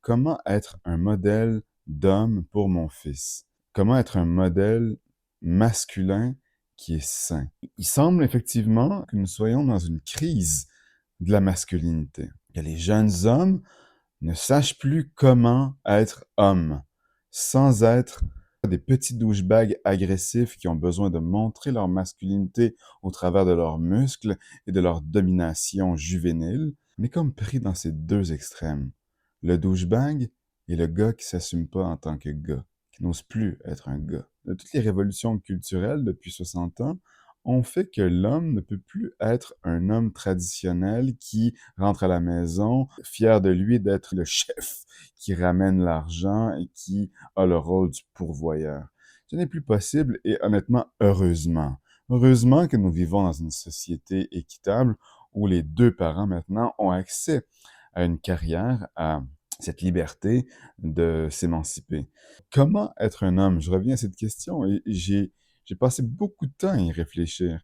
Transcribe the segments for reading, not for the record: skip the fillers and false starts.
comment être un modèle d'homme pour mon fils? Comment être un modèle masculin qui est sain? Il semble effectivement que nous soyons dans une crise de la masculinité. Que les jeunes hommes ne sachent plus comment être hommes sans être des petits douchebags agressifs qui ont besoin de montrer leur masculinité au travers de leurs muscles et de leur domination juvénile. On est comme pris dans ces deux extrêmes. Le douchebag et le gars qui s'assume pas en tant que gars, qui n'ose plus être un gars. Toutes les révolutions culturelles depuis 60 ans ont fait que l'homme ne peut plus être un homme traditionnel qui rentre à la maison, fier de lui d'être le chef, qui ramène l'argent et qui a le rôle du pourvoyeur. Ce n'est plus possible et honnêtement, heureusement. Heureusement que nous vivons dans une société équitable où les deux parents maintenant ont accès à une carrière, à cette liberté de s'émanciper. Comment être un homme? Je reviens à cette question et j'ai passé beaucoup de temps à y réfléchir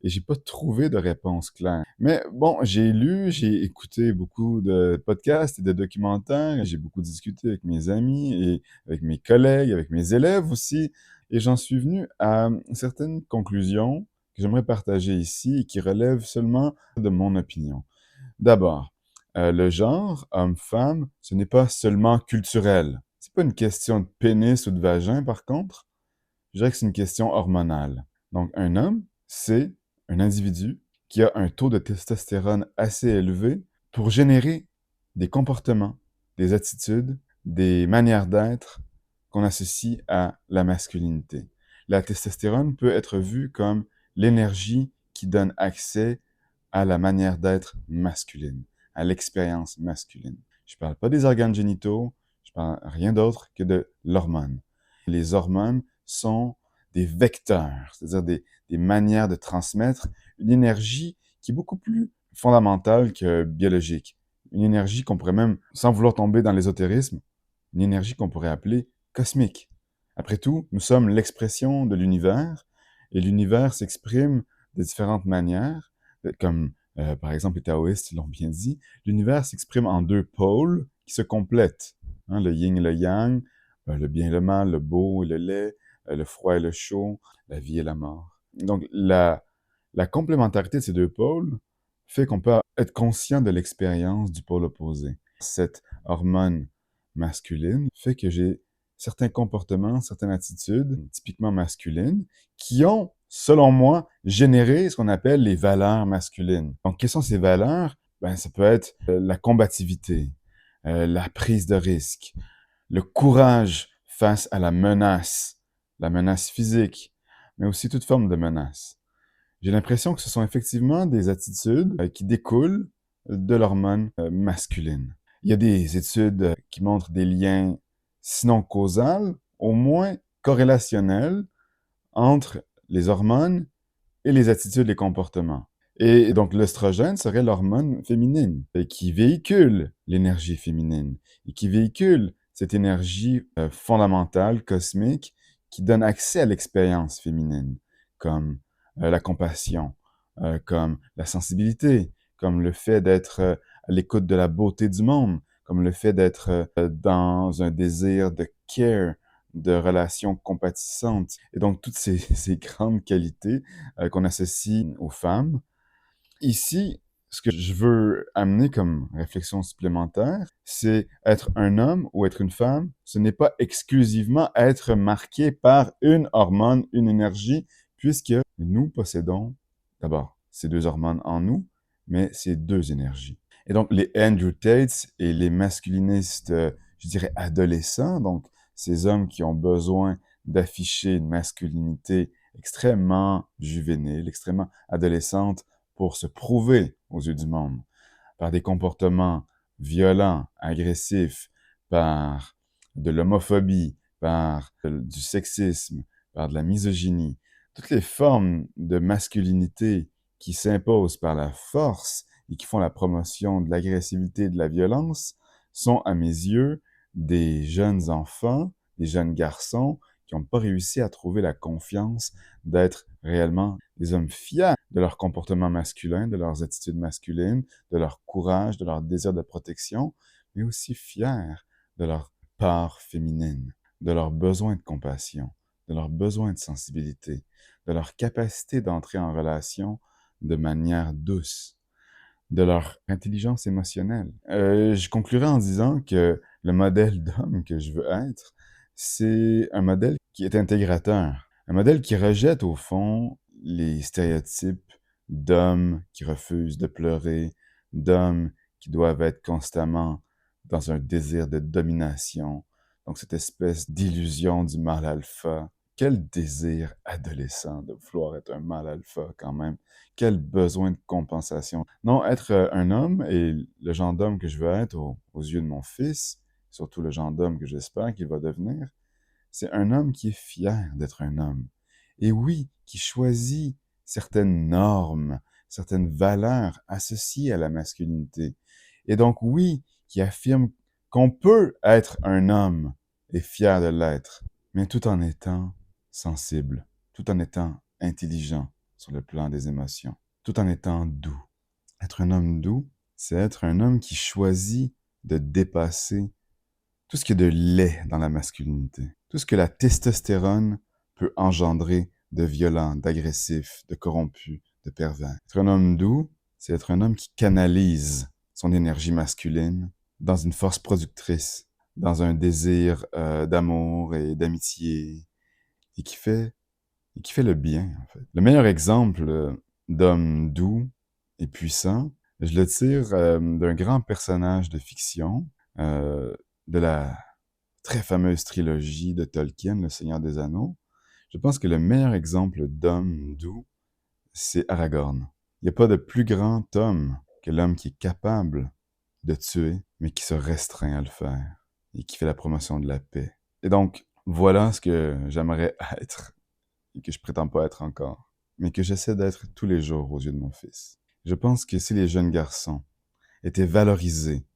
et j'ai pas trouvé de réponse claire. Mais bon, j'ai lu, j'ai écouté beaucoup de podcasts et de documentaires, j'ai beaucoup discuté avec mes amis et avec mes collègues, avec mes élèves aussi, et j'en suis venu à certaines conclusions que j'aimerais partager ici et qui relèvent seulement de mon opinion. D'abord, le genre homme-femme, ce n'est pas seulement culturel. C'est pas une question de pénis ou de vagin, par contre. Je dirais que c'est une question hormonale. Donc, un homme, c'est un individu qui a un taux de testostérone assez élevé pour générer des comportements, des attitudes, des manières d'être qu'on associe à la masculinité. La testostérone peut être vue comme l'énergie qui donne accès à la manière d'être masculine, à l'expérience masculine. Je ne parle pas des organes génitaux, je parle rien d'autre que de l'hormone. Les hormones sont des vecteurs, c'est-à-dire des manières de transmettre une énergie qui est beaucoup plus fondamentale que biologique. Une énergie qu'on pourrait même, sans vouloir tomber dans l'ésotérisme, une énergie qu'on pourrait appeler cosmique. Après tout, nous sommes l'expression de l'univers, et l'univers s'exprime de différentes manières, comme par exemple les taoïstes l'ont bien dit, l'univers s'exprime en deux pôles qui se complètent, hein, le yin et le yang, le bien et le mal, le beau et le laid, le froid et le chaud, la vie et la mort. Donc la complémentarité de ces deux pôles fait qu'on peut être conscient de l'expérience du pôle opposé. Cette hormone masculine fait que j'ai certains comportements, certaines attitudes typiquement masculines qui ont, selon moi, généré ce qu'on appelle les valeurs masculines. Donc, quelles sont ces valeurs? Ben, ça peut être la combativité, la prise de risque, le courage face à la menace physique, mais aussi toute forme de menace. J'ai l'impression que ce sont effectivement des attitudes qui découlent de l'hormone masculine. Il y a des études qui montrent des liens, sinon causals, au moins corrélationnels, entre les hormones et les attitudes, les comportements. Et donc l'œstrogène serait l'hormone féminine qui véhicule l'énergie féminine et qui véhicule cette énergie fondamentale, cosmique, qui donne accès à l'expérience féminine, comme la compassion, comme la sensibilité, comme le fait d'être à l'écoute de la beauté du monde, comme le fait d'être dans un désir de care, de relations compatissantes. Et donc, toutes ces grandes qualités qu'on associe aux femmes. Ici, ce que je veux amener comme réflexion supplémentaire, c'est être un homme ou être une femme, ce n'est pas exclusivement être marqué par une hormone, une énergie, puisque nous possédons d'abord ces deux hormones en nous, mais ces deux énergies. Et donc, les Andrew Tates et les masculinistes, je dirais, adolescents, donc ces hommes qui ont besoin d'afficher une masculinité extrêmement juvénile, extrêmement adolescente pour se prouver aux yeux du monde, par des comportements violents, agressifs, par de l'homophobie, par du sexisme, par de la misogynie, toutes les formes de masculinité qui s'imposent par la force et qui font la promotion de l'agressivité et de la violence sont, à mes yeux, des jeunes enfants, des jeunes garçons qui n'ont pas réussi à trouver la confiance d'être réellement des hommes fiers de leur comportement masculin, de leurs attitudes masculines, de leur courage, de leur désir de protection, mais aussi fiers de leur part féminine, de leur besoin de compassion, de leur besoin de sensibilité, de leur capacité d'entrer en relation de manière douce, de leur intelligence émotionnelle. Je conclurai en disant que le modèle d'homme que je veux être, c'est un modèle qui est intégrateur, un modèle qui rejette au fond les stéréotypes d'hommes qui refusent de pleurer, d'hommes qui doivent être constamment dans un désir de domination, donc cette espèce d'illusion du mâle alpha. Quel désir adolescent de vouloir être un mâle alpha quand même. Quel besoin de compensation. Non, être un homme et le genre d'homme que je veux être aux yeux de mon fils, surtout le genre d'homme que j'espère qu'il va devenir, c'est un homme qui est fier d'être un homme. Et oui, qui choisit certaines normes, certaines valeurs associées à la masculinité. Et donc oui, qui affirme qu'on peut être un homme et fier de l'être, mais tout en étant sensible, tout en étant intelligent sur le plan des émotions, tout en étant doux. Être un homme doux, c'est être un homme qui choisit de dépasser tout ce qui est de laid dans la masculinité, tout ce que la testostérone peut engendrer de violent, d'agressif, de corrompu, de pervers. Être un homme doux, c'est être un homme qui canalise son énergie masculine dans une force productrice, dans un désir d'amour et d'amitié, et qui fait le bien, en fait. Le meilleur exemple d'homme doux et puissant, je le tire d'un grand personnage de fiction, euh, de la très fameuse trilogie de Tolkien, Le Seigneur des Anneaux. Je pense que le meilleur exemple d'homme doux, c'est Aragorn. Il n'y a pas de plus grand homme que l'homme qui est capable de tuer, mais qui se restreint à le faire, et qui fait la promotion de la paix. Et donc, voilà ce que j'aimerais être et que je prétends pas être encore, mais que j'essaie d'être tous les jours aux yeux de mon fils. Je pense que si les jeunes garçons étaient valorisés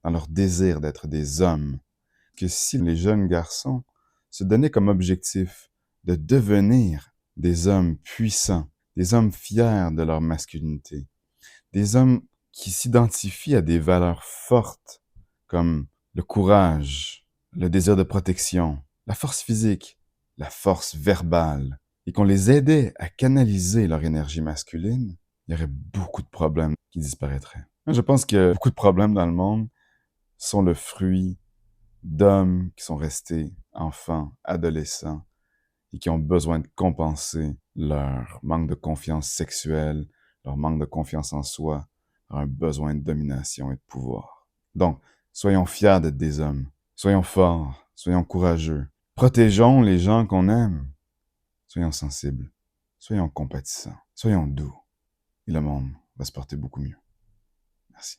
dans leur désir d'être des hommes, que si les jeunes garçons se donnaient comme objectif de devenir des hommes puissants, des hommes fiers de leur masculinité, des hommes qui s'identifient à des valeurs fortes comme le courage, le désir de protection, la force physique, la force verbale, et qu'on les aidait à canaliser leur énergie masculine, il y aurait beaucoup de problèmes qui disparaîtraient. Je pense que beaucoup de problèmes dans le monde sont le fruit d'hommes qui sont restés enfants, adolescents, et qui ont besoin de compenser leur manque de confiance sexuelle, leur manque de confiance en soi, un besoin de domination et de pouvoir. Donc, soyons fiers d'être des hommes, soyons forts, soyons courageux, protégeons les gens qu'on aime, soyons sensibles, soyons compatissants, soyons doux, et le monde va se porter beaucoup mieux. Merci.